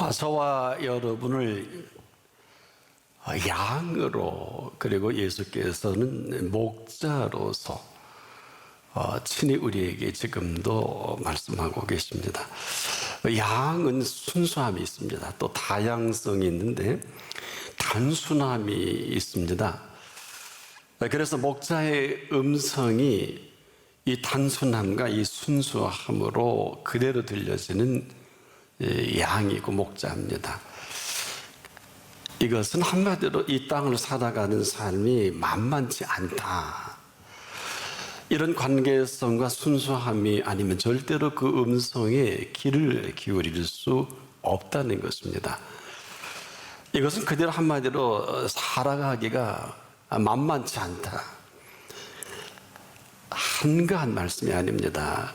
저와 여러분을 양으로, 그리고 예수께서는 목자로서 친히 우리에게 지금도 말씀하고 계십니다. 양은 순수함이 있습니다. 또 다양성이 있는데 단순함이 있습니다. 그래서 목자의 음성이 이 단순함과 이 순수함으로 그대로 들려지는 양이고 목자입니다. 이것은 한마디로 이 땅을 살아가는 삶이 만만치 않다, 이런 관계성과 순수함이 아니면 절대로 그 음성에 귀를 기울일 수 없다는 것입니다. 이것은 그대로 한마디로 살아가기가 만만치 않다, 한가한 말씀이 아닙니다.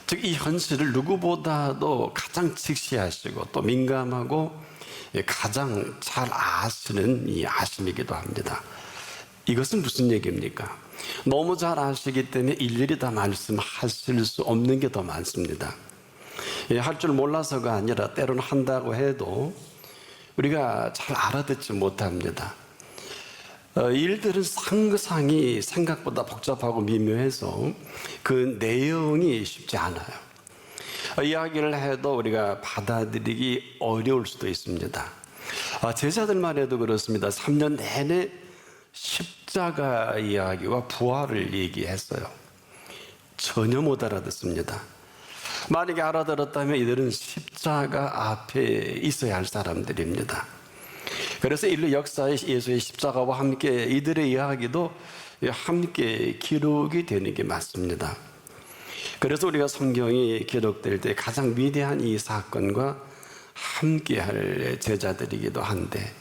즉, 이 현실을 누구보다도 가장 직시하시고 또 민감하고 가장 잘 아시는 이 아심이기도 합니다. 이것은 무슨 얘기입니까? 너무 잘 아시기 때문에 일일이 다 말씀하실 수 없는 게 더 많습니다. 할 줄 몰라서가 아니라 때로는 한다고 해도 우리가 잘 알아듣지 못합니다. 일들은 상상이 생각보다 복잡하고 미묘해서 그 내용이 쉽지 않아요. 이야기를 해도 우리가 받아들이기 어려울 수도 있습니다. 제자들만 해도 그렇습니다. 3년 내내 십자가 이야기와 부활을 얘기했어요. 전혀 못 알아듣습니다. 만약에 알아들었다면 이들은 십자가 앞에 있어야 할 사람들입니다. 그래서 인류 역사의 예수의 십자가와 함께 이들의 이야기도 함께 기록이 되는 게 맞습니다. 그래서 우리가 성경이 기록될 때 가장 위대한 이 사건과 함께할 제자들이기도 한데,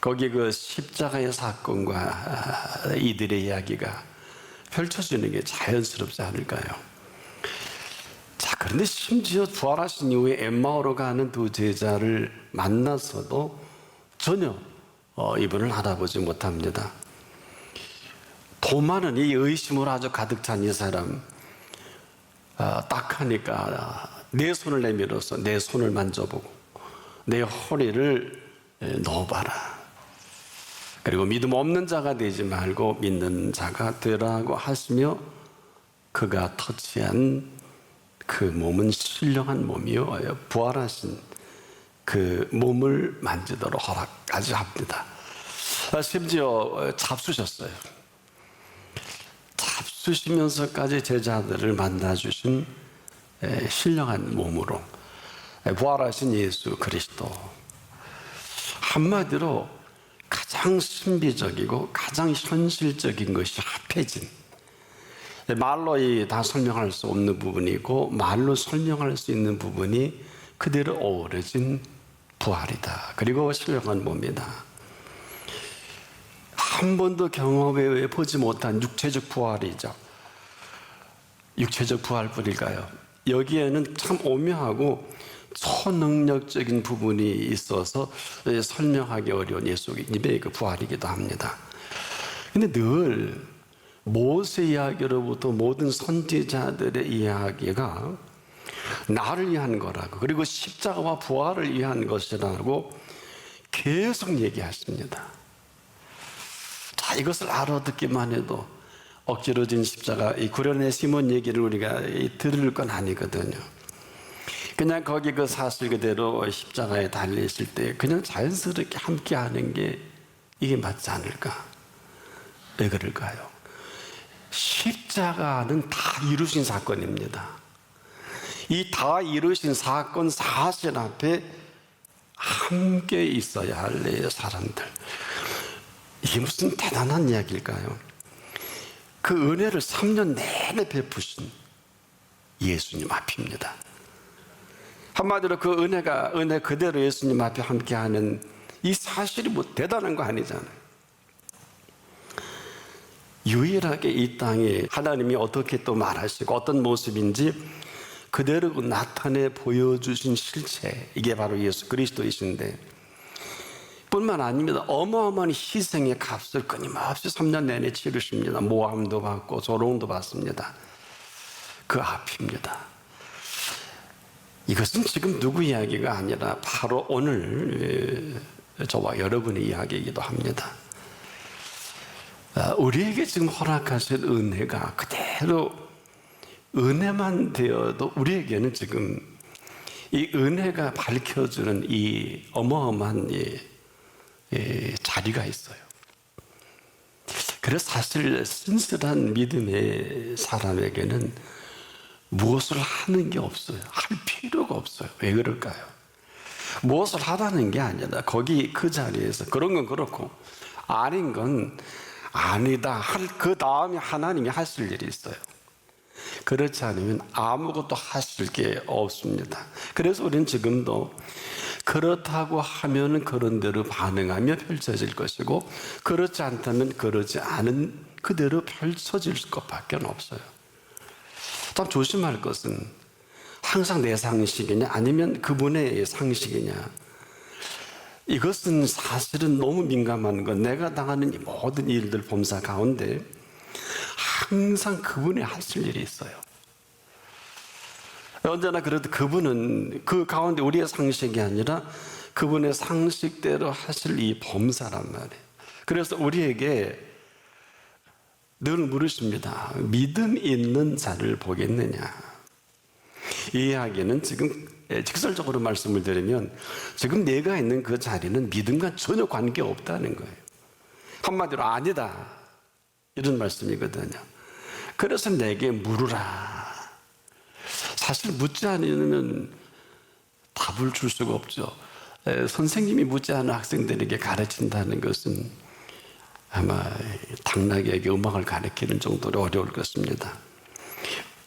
거기 그 십자가의 사건과 이들의 이야기가 펼쳐지는 게 자연스럽지 않을까요? 자, 그런데 심지어 부활하신 이후에 엠마오로 가는 두 제자를 만나서도 전혀 이분을 알아보지 못합니다. 도마는 이 의심으로 아주 가득 찬 이 사람, 딱 하니까 내 손을 내밀어서 내 손을 만져보고 내 허리를 넣어봐라. 그리고 믿음 없는 자가 되지 말고 믿는 자가 되라고 하시며, 그가 터치한 그 몸은 신령한 몸이요, 부활하신 그 몸을 만지도록 허락까지 합니다. 심지어 잡수셨어요. 잡수시면서까지 제자들을 만나주신 신령한 몸으로 부활하신 예수 그리스도, 한마디로 가장 신비적이고 가장 현실적인 것이 합해진, 말로 다 설명할 수 없는 부분이고 말로 설명할 수 있는 부분이 그대로 어우러진 부활이다. 그리고 신령한 몸이다. 한 번도 경험해 보지 못한 육체적 부활이죠. 육체적 부활뿐일까요? 여기에는 참 오묘하고 초능력적인 부분이 있어서 설명하기 어려운 예수님의 그 부활이기도 합니다. 근데 늘 모세 이야기로부터 모든 선지자들의 이야기가 나를 위한 거라고, 그리고 십자가와 부활을 위한 것이라고 계속 얘기하십니다. 자, 이것을 알아듣기만 해도 억지로 진 십자가, 이 구련의 시몬 얘기를 우리가 들을 건 아니거든요. 그냥 거기 그 사실 그대로 십자가에 달리실 때 그냥 자연스럽게 함께 하는 게 이게 맞지 않을까? 왜 그럴까요? 십자가는 다 이루신 사건입니다. 이 다 이루신 사건 사실 앞에 함께 있어야 할 사람들, 이게 무슨 대단한 이야기일까요? 그 은혜를 3년 내내 베푸신 예수님 앞입니다. 한마디로 그 은혜 그대로 예수님 앞에 함께하는 이 사실이 뭐 대단한 거 아니잖아요. 유일하게 이 땅에 하나님이 어떻게 또 말하시고 어떤 모습인지 그대로 나타내 보여주신 실체, 이게 바로 예수 그리스도이신데, 뿐만 아닙니다. 어마어마한 희생의 값을 끊임없이 3년 내내 치르십니다. 모함도 받고 조롱도 받습니다. 그 앞입니다. 이것은 지금 누구 이야기가 아니라 바로 오늘 저와 여러분의 이야기이기도 합니다. 우리에게 지금 허락하신 은혜가 그대로 은혜만 되어도 우리에게는 지금 이 은혜가 밝혀주는 이 어마어마한 자리가 있어요. 그래서 사실 신실한 믿음의 사람에게는 무엇을 하는 게 없어요. 할 필요가 없어요. 왜 그럴까요? 무엇을 하라는 게 아니라 거기 그 자리에서 그런 건 그렇고 아닌 건 아니다. 그 다음에 하나님이 하실 일이 있어요. 그렇지 않으면 아무것도 하실 게 없습니다. 그래서 우리는 지금도 그렇다고 하면 그런 대로 반응하며 펼쳐질 것이고 그렇지 않다면 그러지 않은 그대로 펼쳐질 것밖에 없어요. 참 조심할 것은 항상 내 상식이냐 아니면 그분의 상식이냐. 이것은 사실은 너무 민감한 건 내가 당하는 이 모든 일들 범사 가운데 항상 그분이 하실 일이 있어요. 언제나 그래도 그분은 그 가운데 우리의 상식이 아니라 그분의 상식대로 하실 이 범사란 말이에요. 그래서 우리에게 늘 물으십니다. 믿음 있는 자를 보겠느냐. 이 이야기는 지금 직설적으로 말씀을 드리면 지금 내가 있는 그 자리는 믿음과 전혀 관계없다는 거예요. 한마디로 아니다 이런 말씀이거든요. 그래서 내게 물으라. 사실 묻지 않으면 답을 줄 수가 없죠. 선생님이 묻지 않은 학생들에게 가르친다는 것은 아마 당나귀에게 음악을 가르치는 정도로 어려울 것입니다.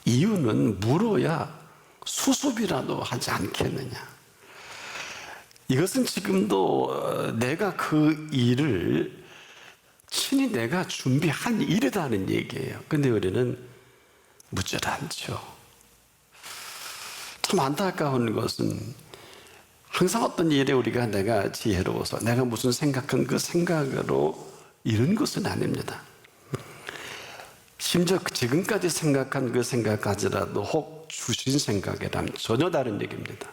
이유는 물어야 수습이라도 하지 않겠느냐. 이것은 지금도 내가 그 일을 친히 내가 준비한 일이라는 얘기예요. 근데 우리는 묻질 않죠. 참 안타까운 것은 항상 어떤 일에 우리가 내가 지혜로워서 내가 무슨 생각한 그 생각으로 이런 것은 아닙니다. 심지어 지금까지 생각한 그 생각까지라도 혹 주신 생각이라면 전혀 다른 얘기입니다.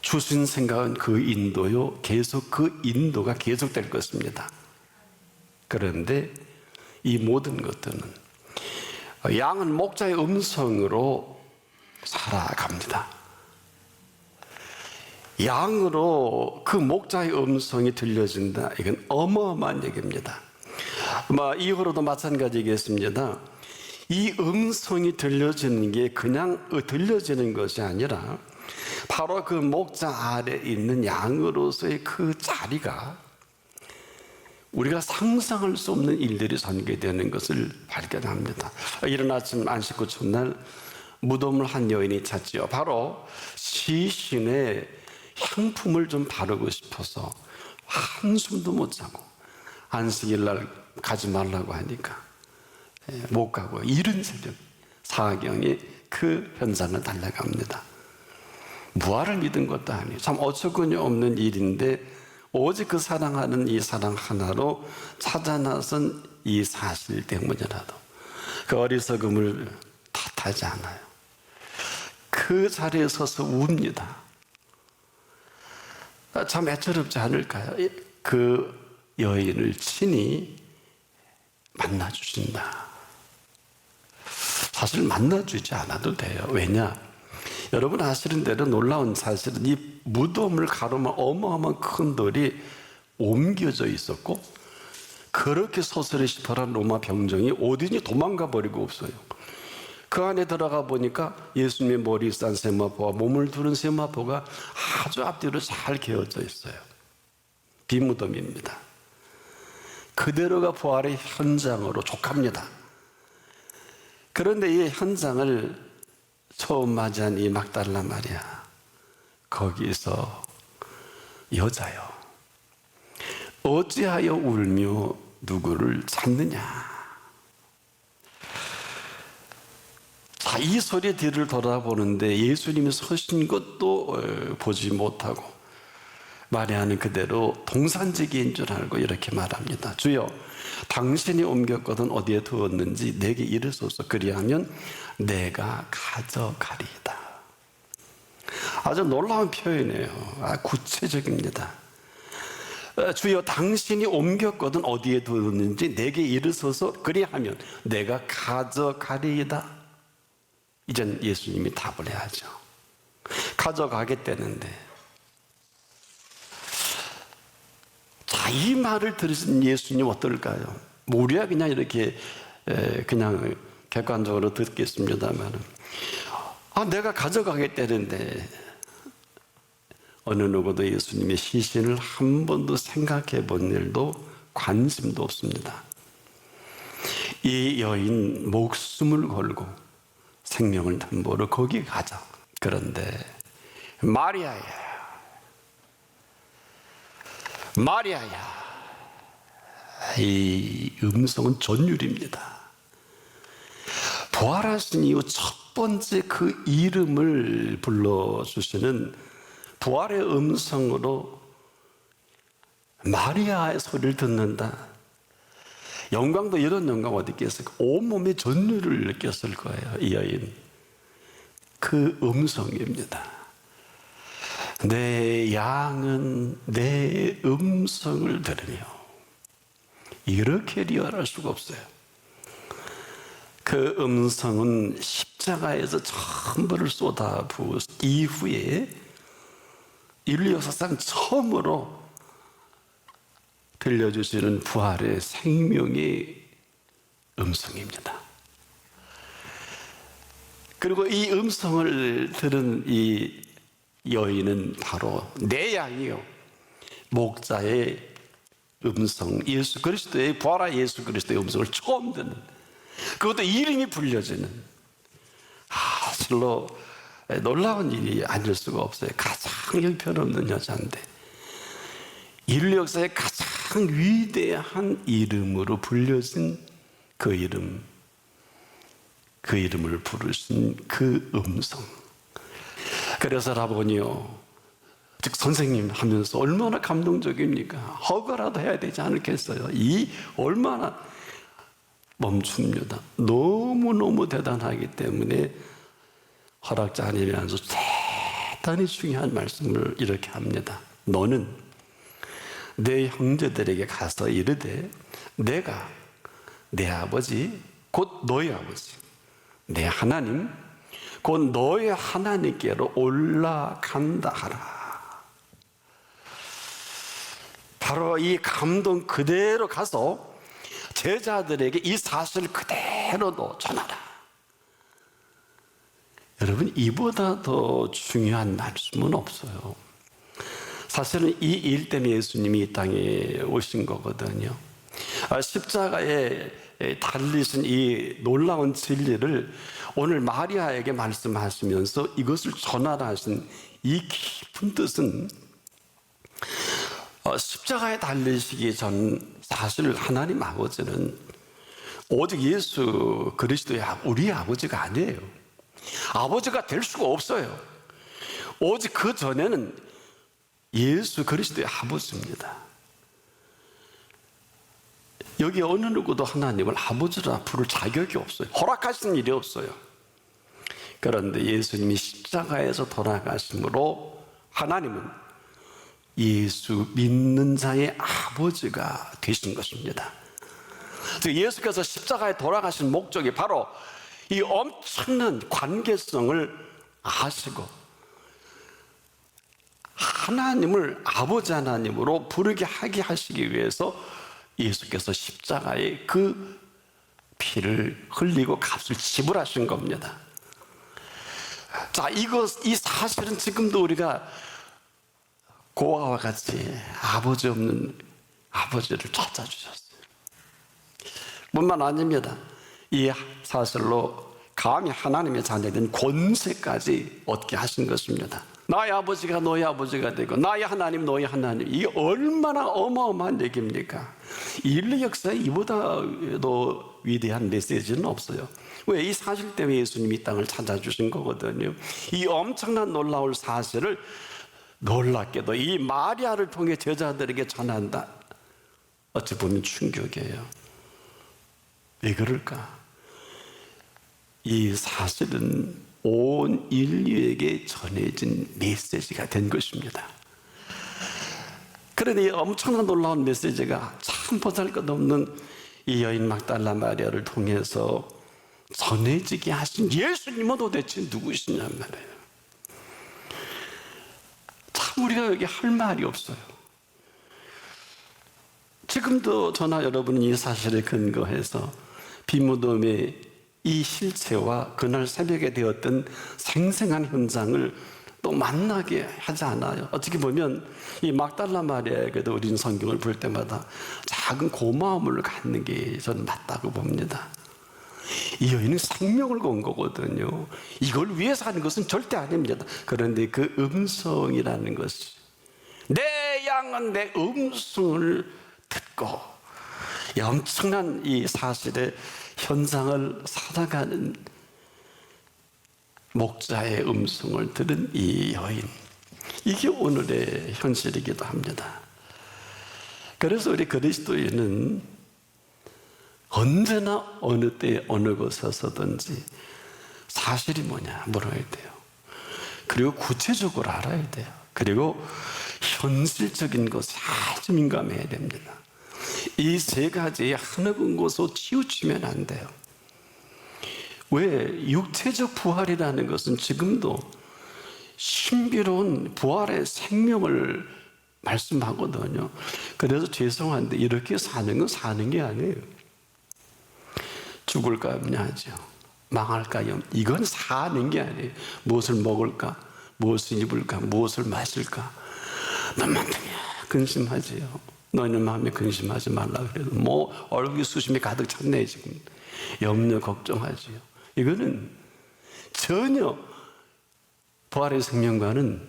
주신 생각은 그 인도요, 계속 그 인도가 계속될 것입니다. 그런데 이 모든 것들은 양은 목자의 음성으로 살아갑니다. 양으로 그 목자의 음성이 들려진다. 이건 어마어마한 얘기입니다. 이후로도 마찬가지겠습니다. 이 음성이 들려지는 게 그냥 들려지는 것이 아니라 바로 그 목자 아래 있는 양으로서의 그 자리가 우리가 상상할 수 없는 일들이 전개되는 것을 발견합니다. 이른 아침 안식구 첫날 무덤을 한 여인이 찾지요. 바로 시신의 향품을 좀 바르고 싶어서 한숨도 못 자고 안식일 날 가지 말라고 하니까 못 가고 이른 새벽 사경에 그 현장을 달려갑니다. 무화를 믿은 것도 아니에요. 참 어처구니 없는 일인데 오직 그 사랑하는 이 사랑 하나로 찾아 나선 이 사실 때문이라도 그 어리석음을 탓하지 않아요. 그 자리에 서서 웁니다. 참 애처롭지 않을까요? 그 여인을 친히 만나주신다. 사실 만나주지 않아도 돼요. 왜냐? 여러분 아시는 대로 놀라운 사실은 이 무덤을 가로막 어마어마한 큰 돌이 옮겨져 있었고 그렇게 소스레시터란 로마 병정이 어디니 도망가 버리고 없어요. 그 안에 들어가 보니까 예수님의 머리 싼 세마포와 몸을 두른 세마포가 아주 앞뒤로 잘 개어져 있어요. 비무덤입니다. 그대로가 부활의 현장으로 족합니다. 그런데 이 현장을 처음 맞이한 이 막달라 마리아, 거기서 여자요, 어찌하여 울며 누구를 찾느냐. 자, 이 소리 뒤를 돌아보는데 예수님이 서신 것도 보지 못하고 마리아는 그대로 동산지기인 줄 알고 이렇게 말합니다. 주여, 당신이 옮겼거든 어디에 두었는지 내게 이르소서. 그리하면 내가 가져가리이다. 아주 놀라운 표현이에요. 구체적입니다. 주여 당신이 옮겼거든 어디에 두었는지 내게 이르소서 그리하면 내가 가져가리이다. 이젠 예수님이 답을 해야죠. 가져가겠다는데. 자, 이 말을 들으신 예수님 어떨까요? 우리야 그냥 이렇게 그냥 객관적으로 듣겠습니다만, 내가 가져가겠다는데, 어느 누구도 예수님의 시신을 한 번도 생각해 본 일도 관심도 없습니다. 이 여인 목숨을 걸고 생명을 담보로 거기 가자. 그런데 마리아야, 이 음성은 전율입니다. 부활하신 이후 첫 번째 그 이름을 불러주시는 부활의 음성으로 마리아의 소리를 듣는다. 영광도 이런 영광 어디 있겠을까? 온몸에 전율을 느꼈을 거예요. 이 여인. 그 음성입니다. 내 양은 내 음성을 들으며. 이렇게 리얼할 수가 없어요. 그 음성은 십자가에서 전부를 쏟아부은 이후에 인류 역사상 처음으로 들려주시는 부활의 생명의 음성입니다. 그리고 이 음성을 들은 이 여인은 바로 내 양이요, 목자의 음성, 예수 그리스도의 부활한 예수 그리스도의 음성을 처음 듣는, 그것도 이름이 불려지는, 실로 놀라운 일이 아닐 수가 없어요. 가장 형편없는 여자인데 인류 역사의 가장 위대한 이름으로 불려진 그 이름, 그 이름을 부르신 그 음성. 그래서 라보니요, 즉 선생님 하면서 얼마나 감동적입니까? 허가라도 해야 되지 않겠어요? 이 얼마나 멈춥니다. 너무너무 대단하기 때문에 허락자 아니면서 대단히 중요한 말씀을 이렇게 합니다. 너는 내 형제들에게 가서 이르되 내가 내 아버지 곧 너의 아버지 내 하나님 곧 너의 하나님께로 올라간다 하라. 바로 이 감동 그대로 가서 제자들에게 이 사실 그대로 전하라. 여러분, 이보다 더 중요한 말씀은 없어요. 사실은 이 일 때문에 예수님이 이 땅에 오신 거거든요. 십자가에 달리신 이 놀라운 진리를 오늘 마리아에게 말씀하시면서 이것을 전하라 하신 이 깊은 뜻은, 십자가에 달리시기 전 사실 하나님 아버지는 오직 예수 그리스도의 우리 아버지가 아니에요. 아버지가 될 수가 없어요. 오직 그 전에는 예수 그리스도의 아버지입니다. 여기 어느 누구도 하나님을 아버지라 부를 자격이 없어요. 허락하신 일이 없어요. 그런데 예수님이 십자가에서 돌아가심으로 하나님은 예수 믿는 자의 아버지가 되신 것입니다. 즉 예수께서 십자가에 돌아가신 목적이 바로 이 엄청난 관계성을 아시고 하나님을 아버지 하나님으로 부르게 하게 하시기 위해서 예수께서 십자가에 그 피를 흘리고 값을 지불하신 겁니다. 자, 이 사실은 지금도 우리가 고아와 같이 아버지 없는 아버지를 찾아주셨어요. 뿐만 아닙니다. 이 사실로 감히 하나님의 자녀된 권세까지 얻게 하신 것입니다. 나의 아버지가 너의 아버지가 되고 나의 하나님 너의 하나님, 이게 얼마나 어마어마한 얘기입니까? 인류 역사에 이보다도 위대한 메시지는 없어요. 왜? 이 사실 때문에 예수님이 이 땅을 찾아주신 거거든요. 이 엄청난 놀라운 사실을 놀랍게도 이 마리아를 통해 제자들에게 전한다. 어찌 보면 충격이에요. 왜 그럴까? 이 사실은 온 인류에게 전해진 메시지가 된 것입니다. 그런데 이 엄청난 놀라운 메시지가 참 보잘것없는 이 여인 막달라 마리아를 통해서 전해지게 하신 예수님은 도대체 누구시냔 말이에요. 참 우리가 여기 할 말이 없어요. 지금도 저나 여러분은 이 사실에 근거해서 비무덤의 이 실체와 그날 새벽에 되었던 생생한 현장을 또 만나게 하지 않아요. 어떻게 보면 이 막달라 마리아에게도 우리는 성경을 볼 때마다 작은 고마움을 갖는 게 저는 맞다고 봅니다. 이 여인은 생명을 건 거거든요. 이걸 위해서 하는 것은 절대 아닙니다. 그런데 그 음성이라는 것이, 내 양은 내 음성을 듣고, 이 엄청난 이 사실의 현상을 살아가는 목자의 음성을 들은 이 여인, 이게 오늘의 현실이기도 합니다. 그래서 우리 그리스도인은 언제나 어느 때 어느 곳에서든지 사실이 뭐냐 물어야 돼요. 그리고 구체적으로 알아야 돼요. 그리고 현실적인 것에 아주 민감해야 됩니다. 이 세 가지에 하나군 곳으로 치우치면 안 돼요. 왜? 육체적 부활이라는 것은 지금도 신비로운 부활의 생명을 말씀하거든요. 그래서 죄송한데 이렇게 사는 건 사는 게 아니에요. 죽을까 염려하죠. 망할까 염려. 이건 사는 게 아니에요. 무엇을 먹을까? 무엇을 입을까? 무엇을 마실까? 너만큼이야 근심하지요. 너희는 마음에 근심하지 말라 그래도 뭐 얼굴이 수심이 가득 찼네 지금. 염려 걱정하지요. 이거는 전혀 부활의 생명과는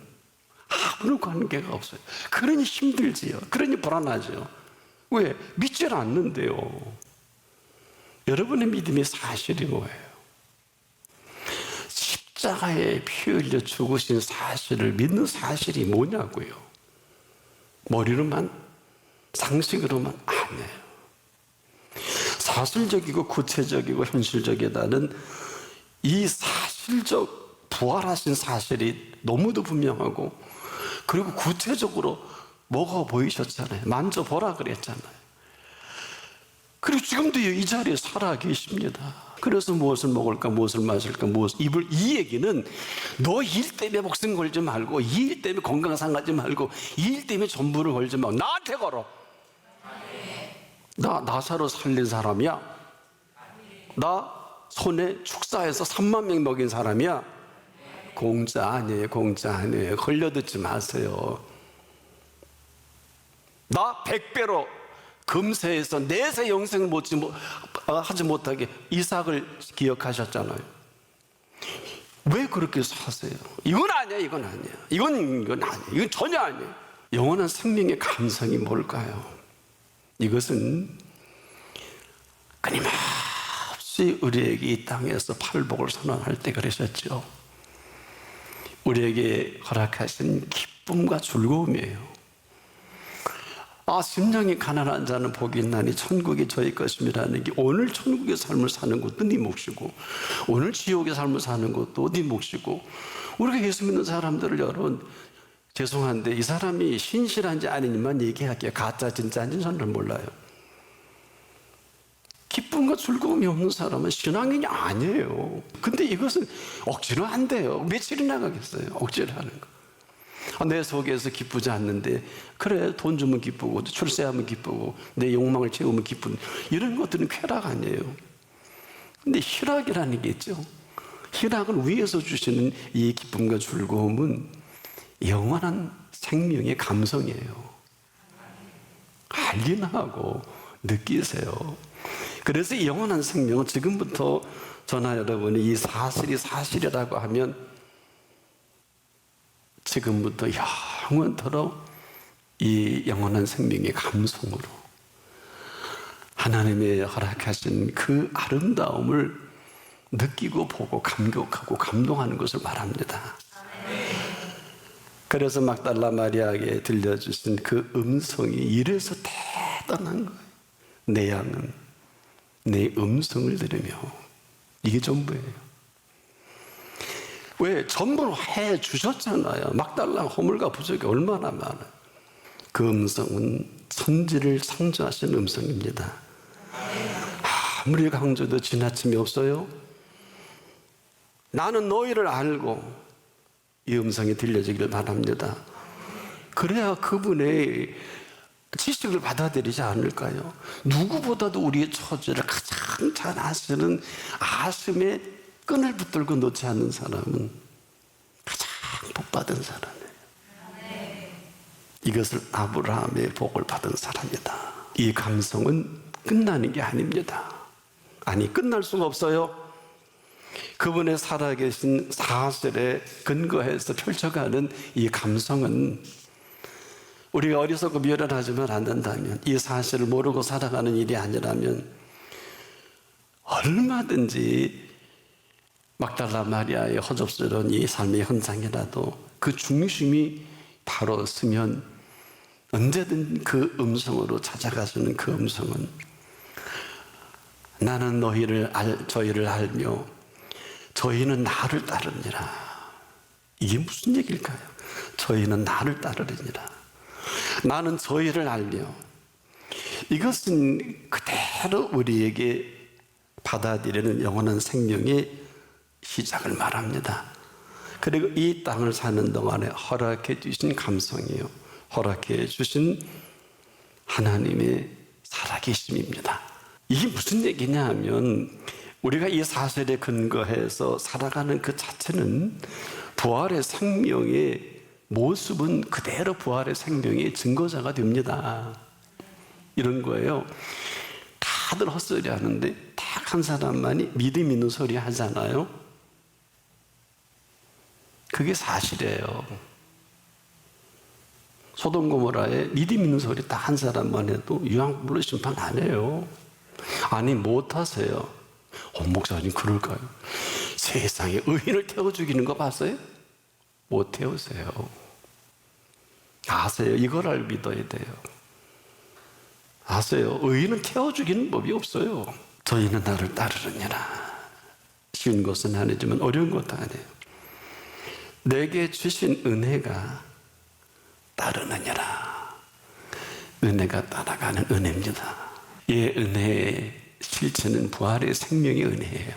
아무런 관계가 없어요. 그러니 힘들지요. 그러니 불안하죠. 왜? 믿질 않는데요. 여러분의 믿음의 사실이 뭐예요? 십자가에 피 흘려 죽으신 사실을 믿는 사실이 뭐냐고요? 머리로만, 상식으로만 아니에요. 사실적이고 구체적이고 현실적이다는 이 사실적 부활하신 사실이 너무도 분명하고, 그리고 구체적으로 뭐가 보이셨잖아요. 만져보라 그랬잖아요. 그리고 지금도 이 자리에 살아 계십니다. 그래서 무엇을 먹을까, 무엇을 마실까, 무엇을 입을, 이 얘기는 너 일 때문에 목숨 걸지 말고, 이 일 때문에 건강 상하지 말고, 이 일 때문에 전부를 걸지 말고 나한테 걸어. 나 나사로 살린 사람이야. 나 손에 축사해서 3만 명 먹인 사람이야. 공짜 아니에요. 공짜 아니에요. 걸려듣지 마세요. 나 100배로 금세에서 내세 영생을 하지 못하게 이삭을 기억하셨잖아요. 왜 그렇게 사세요? 이건 아니야, 이건 아니야. 이건 아니야. 이건 전혀 아니에요. 영원한 생명의 감성이 뭘까요? 이것은 끊임없이 우리에게 이 땅에서 팔복을 선언할 때 그러셨죠. 우리에게 허락하신 기쁨과 즐거움이에요. 심령이 가난한 자는 복이 있나니 천국이 저희 것임이라는 게, 오늘 천국의 삶을 사는 것도 네 몫이고, 오늘 지옥의 삶을 사는 것도 네 몫이고, 우리가 예수 믿는 사람들을 여러분, 죄송한데 이 사람이 신실한지 아닌지만 얘기할게요. 가짜 진짜인지는 저는 몰라요. 기쁨과 즐거움이 없는 사람은 신앙인이 아니에요. 근데 이것은 억지로 안 돼요. 며칠이나 가겠어요, 억지로 하는 거. 내 속에서 기쁘지 않는데, 그래 돈 주면 기쁘고 출세하면 기쁘고 내 욕망을 채우면 기쁜, 이런 것들은 쾌락 아니에요. 근데 희락이라는 게 있죠. 희락을 위해서 주시는 이 기쁨과 즐거움은 영원한 생명의 감성이에요. 알기나 하고 느끼세요. 그래서 이 영원한 생명은 지금부터 저나 여러분이 이 사실이 사실이라고 하면 지금부터 영원토록 이 영원한 생명의 감성으로 하나님의 허락하신 그 아름다움을 느끼고 보고 감격하고 감동하는 것을 말합니다. 그래서 막달라 마리아에게 들려주신 그 음성이 이래서 대단한 거예요. 내 양은 내 음성을 들으며, 이게 전부예요. 왜? 전부 해 주셨잖아요. 막달라 허물과 부족이 얼마나 많아요. 그 음성은 천지를 창조하신 음성입니다. 아무리 강조도 지나침이 없어요. 나는 너희를 알고, 이 음성이 들려지길 바랍니다. 그래야 그분의 지식을 받아들이지 않을까요? 누구보다도 우리의 처지를 가장 잘 아시는, 아심에 끈을 붙들고 놓지 않는 사람은 가장 복받은 사람이에요. 이것을 아브라함의 복을 받은 사람이다. 이 감성은 끝나는 게 아닙니다. 아니, 끝날 수가 없어요. 그분의 살아계신 사실에 근거해서 펼쳐가는 이 감성은 우리가 어리석고 미련하지만 안 된다면, 이 사실을 모르고 살아가는 일이 아니라면 얼마든지 막달라 마리아의 허접스러운 이 삶의 현장이라도 그 중심이 바로 서면 언제든 그 음성으로 찾아가시는 그 음성은 나는 저희를 알며 저희는 나를 따르니라. 이게 무슨 얘기일까요? 저희는 나를 따르느니라. 나는 저희를 알며, 이것은 그대로 우리에게 받아들이는 영원한 생명의 시작을 말합니다. 그리고 이 땅을 사는 동안에 허락해 주신 감성이요, 허락해 주신 하나님의 살아계심입니다. 이게 무슨 얘기냐 하면, 우리가 이 사실에 근거해서 살아가는 그 자체는 부활의 생명의 모습은 그대로 부활의 생명의 증거자가 됩니다. 이런 거예요. 다들 헛소리 하는데 딱 한 사람만이 믿음 있는 소리 하잖아요. 그게 사실이에요. 소돔 고모라에 믿음 있는 소리 딱 한 사람만 해도 유황불로 심판 안 해요. 아니, 못 하세요. 목사님 그럴까요? 세상에 의인을 태워 죽이는 거 봤어요? 못 태우세요. 아세요? 이걸 믿어야 돼요. 아세요? 의인은 태워 죽이는 법이 없어요. 저희는 나를 따르느니라. 쉬운 것은 아니지만 어려운 것도 아니에요. 내게 주신 은혜가 따르느니라. 은혜가 따라가는 은혜입니다. 이 은혜의 실체는 부활의 생명의 은혜예요.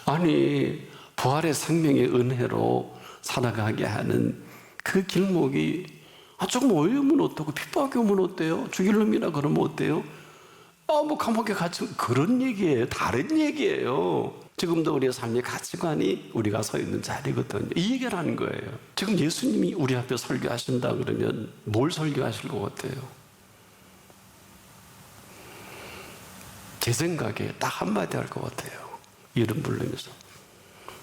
아니, 부활의 생명의 은혜로 살아가게 하는 그 길목이 조금 어려우면 어떻고 핍박이 오면 어때요? 죽일 놈이라 그러면 어때요? 뭐 감옥에 갇히면, 그런 얘기예요. 다른 얘기예요. 지금도 우리의 삶의 가치관이 우리가 서 있는 자리거든요. 이 얘기를 하는 거예요. 지금 예수님이 우리 앞에 설교하신다 그러면 뭘 설교하실 것 같아요? 제 생각에 딱 한마디 할 것 같아요. 이름 부르면서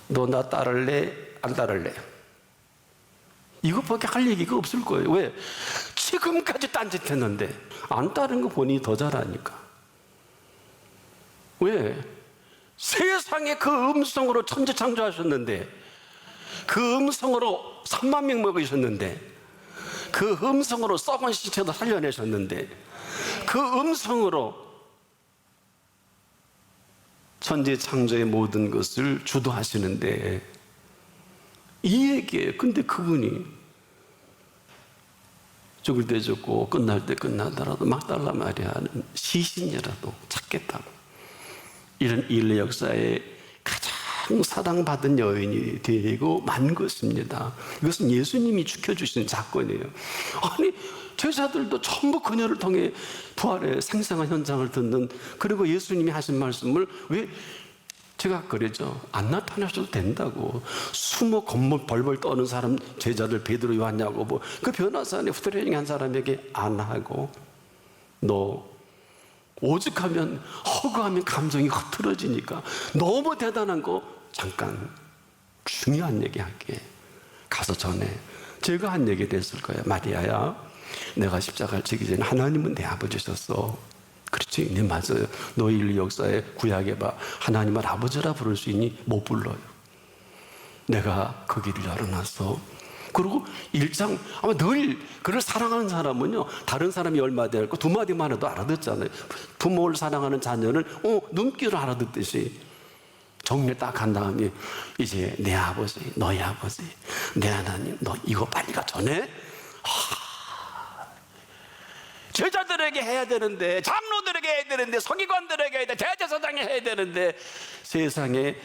너 나 따를래? 안 따를래? 이것밖에 할 얘기가 없을 거예요. 왜? 지금까지 딴짓했는데 안 따른 거 보니 더 잘하니까. 왜? 세상에 그 음성으로 천지 창조하셨는데, 그 음성으로 3만 명 먹이셨는데, 그 음성으로 썩은 시체도 살려내셨는데, 그 음성으로 천지 창조의 모든 것을 주도하시는데, 이 얘기예요. 근데 그분이 죽을 때 죽고 끝날 때 끝나더라도 막달라 마리아는 시신이라도 찾겠다고, 이런 인류 역사에 가장 사랑받은 여인이 되고 만 것입니다. 이것은 예수님이 지켜주신 사건이에요. 아니, 제자들도 전부 그녀를 통해 부활의 생생한 현장을 듣는, 그리고 예수님이 하신 말씀을 왜 제가 그러죠. 안 나타나셔도 된다고. 숨어 겁먹 벌벌 떠는 사람, 제자들 베드로 요한야고보, 그 변화산에 후드레닝 한 사람에게 안 하고, 너 오죽하면 허구하면 감정이 흐트러지니까 너무 대단한 거 잠깐 중요한 얘기 할게. 가서 전에 제가 한 얘기 됐을 거예요. 마리아야, 내가 십자가를 지기 전에 하나님은 내 아버지셨어. 그렇지? 네, 맞아요. 너 인류 역사에 구약에 봐, 하나님을 아버지라 부를 수 있니? 못 불러요. 내가 그 길을 열어놨어. 그리고 1장, 아마 늘 그를 사랑하는 사람은요, 다른 사람이 10마디 할거 2마디만 해도 알아듣잖아요. 부모를 사랑하는 자녀는 눈길을 알아듣듯이 정리 딱 한 다음에 이제 내 아버지, 너희 아버지, 내 하나님, 너 이거 빨리 가 전에 제자들에게 해야 되는데, 장로들에게 해야 되는데, 서기관들에게 해야 되는데, 대제사장에 해야 되는데, 세상에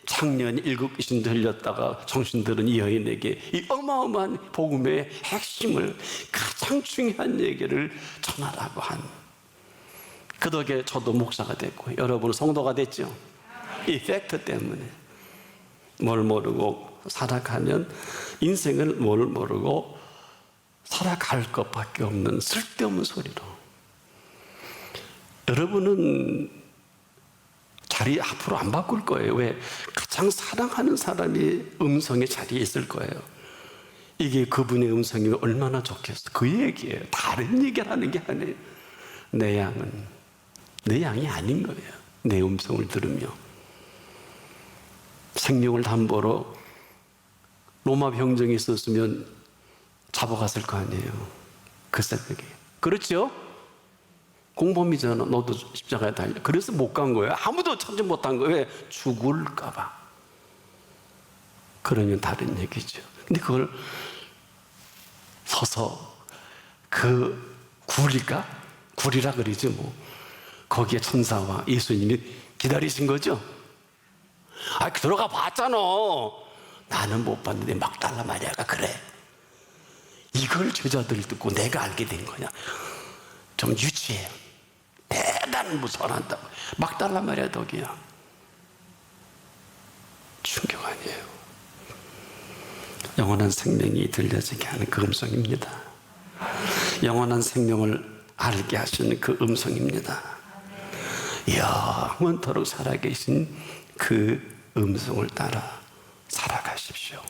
창년이 7 귀신 들렸다가 정신 들은 이 여인에게 이 어마어마한 복음의 핵심을, 가장 중요한 얘기를 전하라고 한, 그 덕에 저도 목사가 됐고 여러분은 성도가 됐죠. 이 팩트 때문에. 뭘 모르고 살아가면 인생을 뭘 모르고 살아갈 것밖에 없는 쓸데없는 소리로. 여러분은 자리 앞으로 안 바꿀 거예요. 왜? 가장 사랑하는 사람이 음성의 자리에 있을 거예요. 이게 그분의 음성이면 얼마나 좋겠어. 그 얘기예요. 다른 얘기를 하는 게 아니에요. 내 양은 내 양이 아닌 거예요. 내 음성을 들으며. 생명을 담보로 로마 병정이 있었으면 잡아갔을 거 아니에요. 그 새벽에. 그렇죠? 공범이잖아. 너도 십자가에 달려. 그래서 못 간 거예요. 아무도 참지 못한 거예요. 왜? 죽을까 봐. 그러면 다른 얘기죠. 근데 그걸 서서 그 구리라 그러죠 뭐. 거기에 천사와 예수님이 기다리신 거죠. 들어가 봤잖아. 나는 못 봤는데 막달라 마리아가 그래. 이걸 제자들이 듣고 내가 알게 된 거냐. 좀 유치해요. 대단한 무서워한다고. 막달라 마리아 덕이야. 충격 아니에요. 영원한 생명이 들려지게 하는 그 음성입니다. 영원한 생명을 알게 하시는 그 음성입니다. 영원토록 살아계신 그 음성을 따라 살아가십시오.